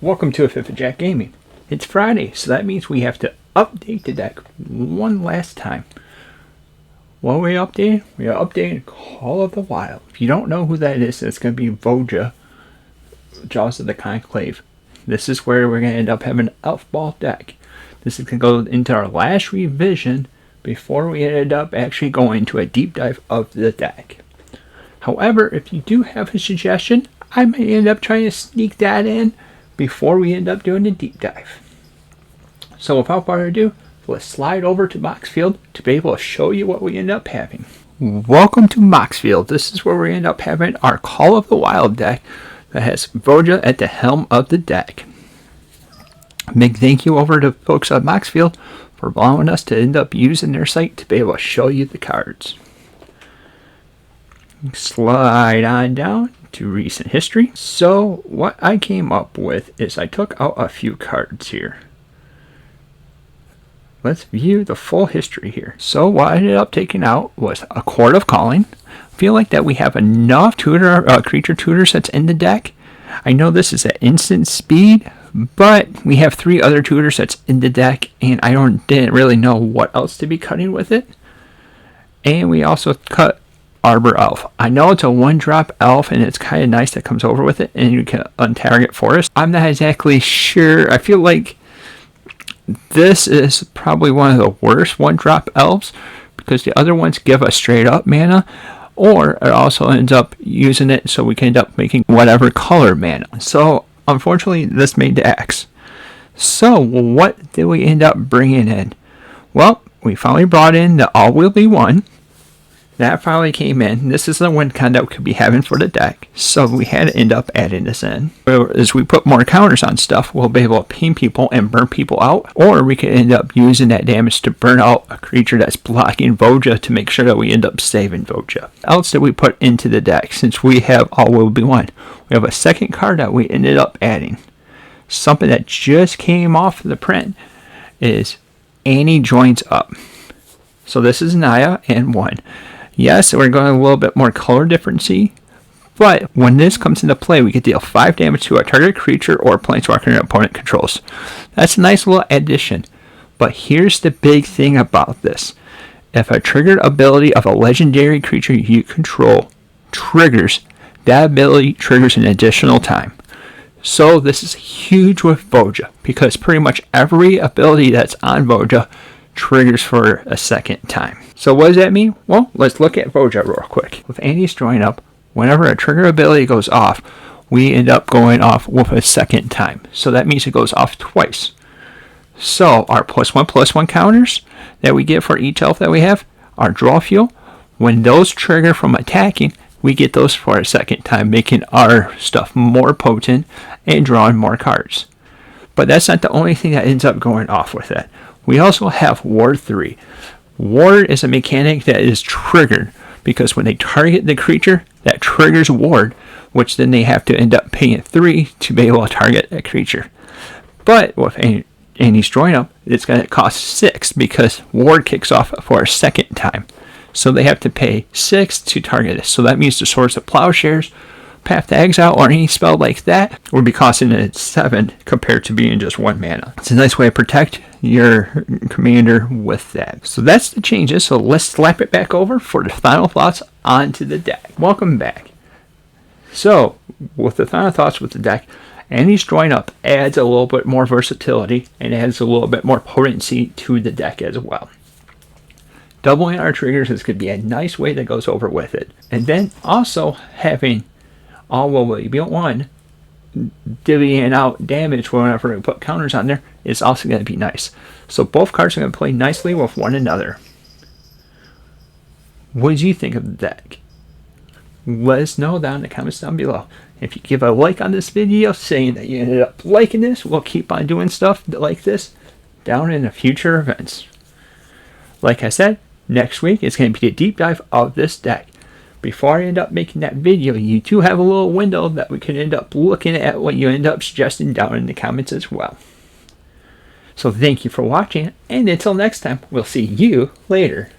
Welcome to a Fifth of Jack Gaming. It's Friday, so that means we have to update the deck one last time. What are we updating? We are updating Call of the Wild. If you don't know who that is, it's going to be Voja, Jaws of the Concave. This is where we're going to end up having an elf ball deck. This is going to go into our last revision before we ended up actually going to a deep dive of the deck. However, if you do have a suggestion, I may end up trying to sneak that in before we end up doing a deep dive. So without further ado, let's slide over to Moxfield to be able to show you what we end up having. Welcome to Moxfield. This is where we end up having our Call of the Wild deck that has Voja at the helm of the deck. Big thank you over to folks at Moxfield for allowing us to end up using their site to be able to show you the cards. Slide on down to recent history. So what I came up with is I took out a few cards here. Let's view the full history here. So what I ended up taking out was a Court of Calling. I feel like that we have enough creature tutor sets in the deck. I know this is at instant speed, but we have 3 other tutor sets in the deck, and I didn't really know what else to be cutting with it. And we also cut Arbor Elf. I know it's a 1-drop elf, and it's kind of nice that comes over with it, and you can untarget forest. I'm not exactly sure. I feel like this is probably one of the worst 1-drop elves because the other ones give us straight up mana, or it also ends up using it so we can end up making whatever color mana. So unfortunately, this made the X. So what did we end up bringing in? Well, we finally brought in the All Will Be One. That finally came in. This is the win con that we could be having for the deck. So we had to end up adding this in. As we put more counters on stuff, we'll be able to ping people and burn people out. Or we could end up using that damage to burn out a creature that's blocking Voja to make sure that we end up saving Voja. What else did we put into the deck since we have All Will Be One? We have a second card that we ended up adding. Something that just came off the print is Annie Joins Up. So this is Naya and 1. Yes, we're going a little bit more color differency, but when this comes into play, we can deal 5 damage to a target creature or planeswalker your opponent controls. That's a nice little addition, but here's the big thing about this. If a triggered ability of a legendary creature you control triggers, that ability triggers an additional time. So this is huge with Voja, because pretty much every ability that's on Voja triggers for a second time. So what does that mean? Well, let's look at Voja real quick. With Annie's Join Up, whenever a trigger ability goes off, we end up going off with a second time. So that means it goes off twice. So our +1/+1 counters that we get for each elf that we have, our draw fuel, when those trigger from attacking, we get those for a second time, making our stuff more potent and drawing more cards. But that's not the only thing that ends up going off with it. We also have Ward 3. Ward is a mechanic that is triggered because when they target the creature, that triggers Ward, which then they have to end up paying 3 to be able to target a creature. But with Annie's Join Up, it's going to cost 6 because Ward kicks off for a second time. So they have to pay 6 to target it. So that means the Swords of Plowshares, Path to Exile, or any spell like that would be costing it 7 compared to being just 1 mana. It's a nice way to protect your commander with that. So that's the changes. So let's slap it back over for the final thoughts onto the deck. Welcome back. So with the final thoughts with the deck, Annie's Join Up adds a little bit more versatility and adds a little bit more potency to the deck as well. Doubling our triggers is going to be a nice way that goes over with it. And then also having All Will Be One divvying out damage whenever we put counters on there is also going to be nice. So both cards are going to play nicely with one another. What did you think of the deck? Let us know down in the comments down below. If you give a like on this video saying that you ended up liking this, we'll keep on doing stuff like this down in the future events. Like I said, next week is going to be a deep dive of this deck. Before I end up making that video, you do have a little window that we can end up looking at what you end up suggesting down in the comments as well. So thank you for watching, and until next time, we'll see you later.